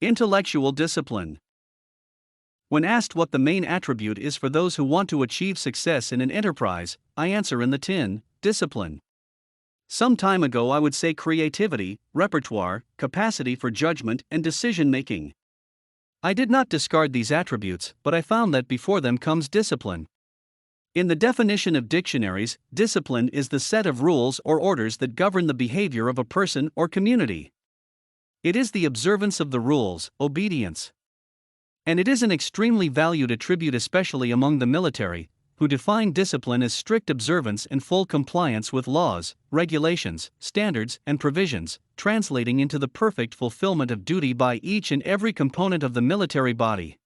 Intellectual discipline. When asked what the main attribute is for those who want to achieve success in an enterprise, I answer in the tin: discipline. Some time ago I would say creativity, repertoire, capacity for judgment, and decision making. I did not discard these attributes, but I found that before them comes discipline. In the definition of dictionaries, discipline is the set of rules or orders that govern the behavior of a person or community. It is the observance of the rules, obedience. And it is an extremely valued attribute, especially among the military, who define discipline as strict observance and full compliance with laws, regulations, standards, and provisions, translating into the perfect fulfillment of duty by each and every component of the military body.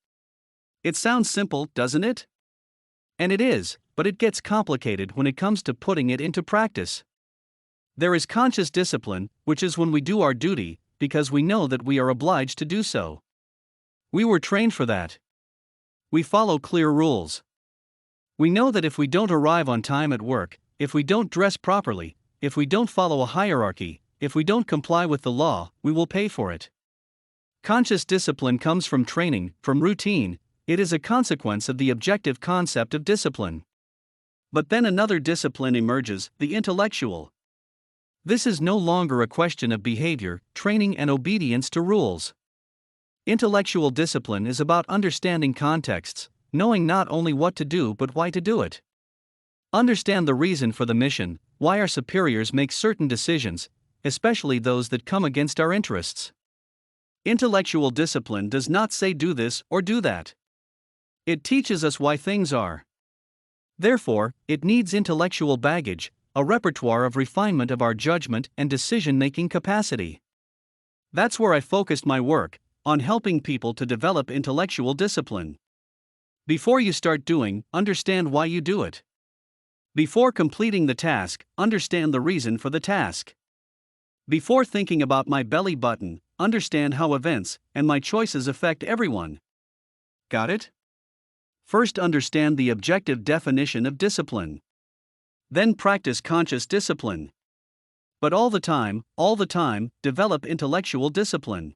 It sounds simple, doesn't it? And it is, but it gets complicated when it comes to putting it into practice. There is conscious discipline, which is when we do our duty, because we know that we are obliged to do so. We were trained for that. We follow clear rules. We know that if we don't arrive on time at work, if we don't dress properly, if we don't follow a hierarchy, if we don't comply with the law, we will pay for it. Conscious discipline comes from training, from routine. It is a consequence of the objective concept of discipline. But then another discipline emerges, the intellectual. This is no longer a question of behavior, training, and obedience to rules. Intellectual discipline is about understanding contexts, knowing not only what to do but why to do it. Understand the reason for the mission, why our superiors make certain decisions, especially those that come against our interests. Intellectual discipline does not say do this or do that. It teaches us why things are. Therefore, it needs intellectual baggage, a repertoire of refinement of our judgment and decision-making capacity. That's where I focused my work, on helping people to develop intellectual discipline. Before you start doing, understand why you do it. Before completing the task, understand the reason for the task. Before thinking about my belly button, understand how events and my choices affect everyone. Got it? First, understand the objective definition of discipline. Then practice conscious discipline. But all the time, develop intellectual discipline.